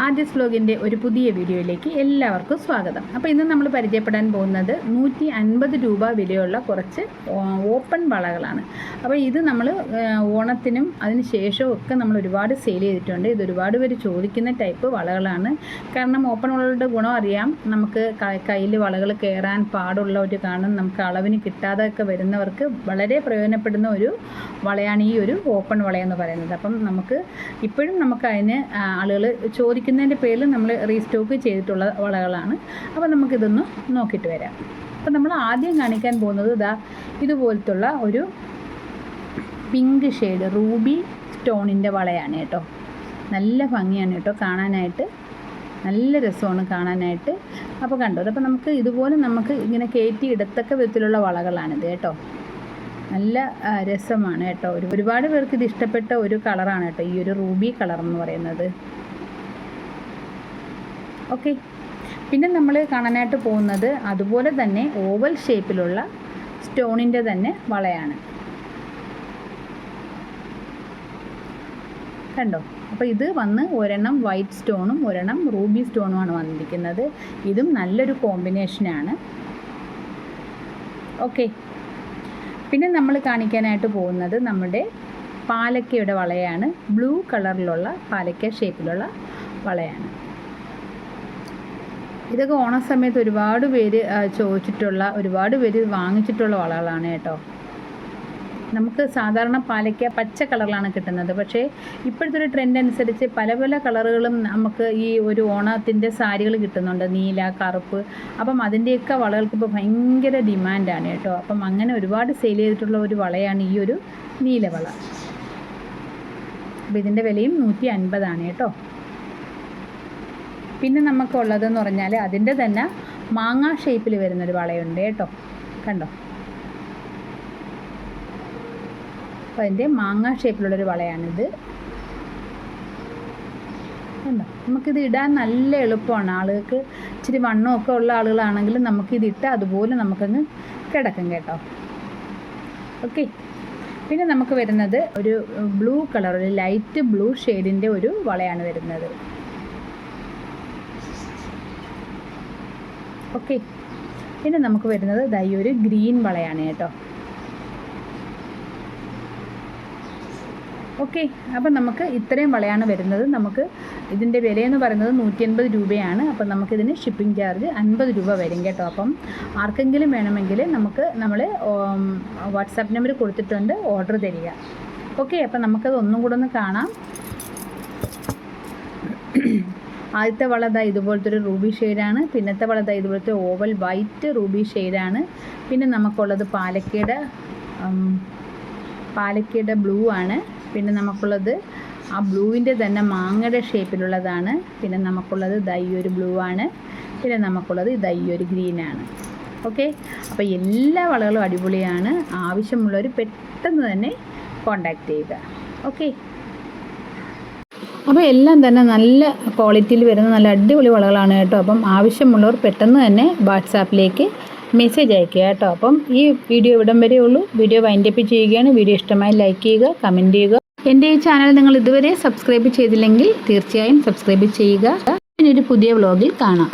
ആദ്യസ് വ്ലോഗിൻ്റെ ഒരു പുതിയ വീഡിയോയിലേക്ക് എല്ലാവർക്കും സ്വാഗതം. അപ്പോൾ ഇന്ന് നമ്മൾ പരിചയപ്പെടാൻ പോകുന്നത് 150 രൂപ വിലയുള്ള കുറച്ച് ഓപ്പൺ വളകളാണ്. അപ്പോൾ ഇത് നമ്മൾ ഓണത്തിനും അതിന് ശേഷവും ഒക്കെ നമ്മൾ ഒരുപാട് സെയിൽ ചെയ്തിട്ടുണ്ട്. ഇത് ഒരുപാട് പേര് ചോദിക്കുന്ന ടൈപ്പ് വളകളാണ്. കാരണം ഓപ്പൺ വളകളുടെ ഗുണം അറിയാം. നമുക്ക് കയ്യിൽ വളകൾ കയറാൻ പാടുള്ളവർ കാണും. നമുക്ക് അളവിന് കിട്ടാതെയൊക്കെ വരുന്നവർക്ക് വളരെ പ്രയോജനപ്പെടുന്ന ഒരു വളയാണ് ഈ ഒരു ഓപ്പൺ വളയെന്ന് പറയുന്നത്. അപ്പം നമുക്ക് ഇപ്പോഴും നമുക്ക് അതിന് ആളുകൾ ചോദിക്കുന്നതിൻ്റെ പേരിൽ നമ്മൾ റീസ്റ്റോക്ക് ചെയ്തിട്ടുള്ള വളകളാണ്. അപ്പോൾ നമുക്കിതൊന്ന് നോക്കിയിട്ട് വരാം. അപ്പോൾ നമ്മൾ ആദ്യം കാണിക്കാൻ പോകുന്നത് ഇതുപോലത്തുള്ള ഒരു പിങ്ക് ഷെയ്ഡ് റൂബി സ്റ്റോണിൻ്റെ വളയാണ് കേട്ടോ. നല്ല ഭംഗിയാണ് കേട്ടോ കാണാനായിട്ട്, നല്ല രസമാണ് കാണാനായിട്ട്. അപ്പോൾ കണ്ടോ, അപ്പോൾ നമുക്ക് ഇതുപോലെ നമുക്ക് ഇങ്ങനെ കയറ്റി ഇടത്തക്ക വിധത്തിലുള്ള വളകളാണിത് കേട്ടോ. നല്ല രസമാണ് കേട്ടോ. ഒരുപാട് പേർക്ക് ഇത് ഇഷ്ടപ്പെട്ട ഒരു കളറാണ് കേട്ടോ ഈ ഒരു റൂബി കളർ എന്ന് പറയുന്നത്. ഓക്കെ, പിന്നെ നമ്മൾ കാണാനായിട്ട് പോകുന്നത് അതുപോലെ തന്നെ ഓവൽ ഷേപ്പിലുള്ള സ്റ്റോണിൻ്റെ തന്നെ വളയാണ്. കണ്ടോ, അപ്പോൾ ഇത് വന്ന് ഒരെണ്ണം വൈറ്റ് സ്റ്റോണും ഒരെണ്ണം റൂബി സ്റ്റോണുമാണ് വന്നിരിക്കുന്നത്. ഇതും നല്ലൊരു കോമ്പിനേഷനാണ്. ഓക്കെ, പിന്നെ നമ്മൾ കാണിക്കാനായിട്ട് പോകുന്നത് നമ്മുടെ പാലക്കയുടെ വളയാണ്. ബ്ലൂ കളറിലുള്ള പാലക്ക ഷേപ്പിലുള്ള വളയാണ്. ഇതൊക്കെ ഓണസമയത്ത് ഒരുപാട് പേര് ചോദിച്ചിട്ടുള്ള, ഒരുപാട് പേര് വാങ്ങിച്ചിട്ടുള്ള വളകളാണ് കേട്ടോ. നമുക്ക് സാധാരണ പാലക്ക പച്ച കളറിലാണ് കിട്ടുന്നത്. പക്ഷേ ഇപ്പോഴത്തെ ഒരു ട്രെൻഡ് അനുസരിച്ച് പല പല കളറുകളും നമുക്ക് ഈ ഒരു ഓണത്തിൻ്റെ സാരികൾ കിട്ടുന്നുണ്ട്, നീല, കറുപ്പ്. അപ്പം അതിൻ്റെയൊക്കെ വളകൾക്ക് ഇപ്പോൾ ഭയങ്കര ഡിമാൻഡാണ് കേട്ടോ. അപ്പം അങ്ങനെ ഒരുപാട് സെയിൽ ചെയ്തിട്ടുള്ള ഒരു വളയാണ് ഈ ഒരു നീല വള. അപ്പോൾ ഇതിൻ്റെ വിലയും 150 കേട്ടോ. പിന്നെ നമുക്കുള്ളതെന്ന് പറഞ്ഞാൽ അതിൻ്റെ തന്നെ മാങ്ങ ഷേപ്പിൽ വരുന്നൊരു വളയുണ്ട് കേട്ടോ. കണ്ടോ, അപ്പോൾ അതിൻ്റെ മാങ്ങ ഷേപ്പിലുള്ളൊരു വളയാണിത്. കണ്ടോ, നമുക്കിത് ഇടാൻ നല്ല എളുപ്പമാണ്. ആളുകൾക്ക് ഇച്ചിരി വണ്ണമൊക്കെ ഉള്ള ആളുകളാണെങ്കിൽ നമുക്കിതിട്ട് അതുപോലെ നമുക്കങ്ങ് കിടക്കും കേട്ടോ. ഓക്കെ, പിന്നെ നമുക്ക് വരുന്നത് ഒരു ബ്ലൂ കളർ, ഒരു ലൈറ്റ് ബ്ലൂ ഷെയ്ഡിൻ്റെ ഒരു വളയാണ് വരുന്നത്. ഓക്കെ, പിന്നെ നമുക്ക് വരുന്നത് ഈ ഒരു ഗ്രീൻ വളയാണ് കേട്ടോ. ഓക്കെ, അപ്പം നമുക്ക് ഇത്രയും വളയാണ് വരുന്നത്. നമുക്ക് ഇതിൻ്റെ വിലയെന്ന് പറയുന്നത് 180 രൂപയാണ്. അപ്പം നമുക്കിതിന് ഷിപ്പിംഗ് ചാർജ് 50 രൂപ വരും കേട്ടോ. അപ്പം ആർക്കെങ്കിലും വേണമെങ്കിൽ നമ്മൾ വാട്സാപ്പ് നമ്പർ കൊടുത്തിട്ടുണ്ട്, ഓർഡർ തരിക. ഓക്കെ, അപ്പം നമുക്കത് ഒന്നും കൂടെ ഒന്ന് കാണാം. ആദ്യത്തെ വള ഇതുപോലത്തെ ഒരു റൂബി ഷെയ്ഡാണ്. പിന്നത്തെ വള ഇതുപോലത്തെ ഓവൽ വൈറ്റ് റൂബി ഷെയ്ഡാണ്. പിന്നെ നമുക്കുള്ളത് പാലക്കയുടെ ബ്ലൂ ആണ്. പിന്നെ നമുക്കുള്ളത് ആ ബ്ലൂവിൻ്റെ തന്നെ മാങ്ങയുടെ ഷേപ്പിലുള്ളതാണ്. പിന്നെ നമുക്കുള്ളത് ഈ ഒരു ബ്ലൂ ആണ്. പിന്നെ നമുക്കുള്ളത് ഈ ഒരു ഗ്രീനാണ്. ഓക്കെ, അപ്പോൾ എല്ലാ വളകളും അടിപൊളിയാണ്. ആവശ്യമുള്ളവർ പെട്ടെന്ന് തന്നെ കോണ്ടാക്ട് ചെയ്യുക. ഓക്കെ, അപ്പോൾ എല്ലാം തന്നെ നല്ല ക്വാളിറ്റിയിൽ വരുന്ന നല്ല അടിപൊളി വളകളാണ് കേട്ടോ. അപ്പം ആവശ്യമുള്ളവർ പെട്ടെന്ന് തന്നെ വാട്സാപ്പിലേക്ക് മെസ്സേജ് അയയ്ക്കുക കേട്ടോ. അപ്പം ഈ വീഡിയോ ഇവിടം വരെ ഉള്ളൂ. വീഡിയോ വൈൻഡപ്പ് ചെയ്യുകയാണ്. വീഡിയോ ഇഷ്ടമായി ലൈക്ക് ചെയ്യുക, കമൻറ്റ് ചെയ്യുക. എൻ്റെ ഈ ചാനൽ നിങ്ങൾ ഇതുവരെ സബ്സ്ക്രൈബ് ചെയ്തില്ലെങ്കിൽ തീർച്ചയായും സബ്സ്ക്രൈബ് ചെയ്യുക. ഇനിയൊരു പുതിയ വ്ലോഗിൽ കാണാം.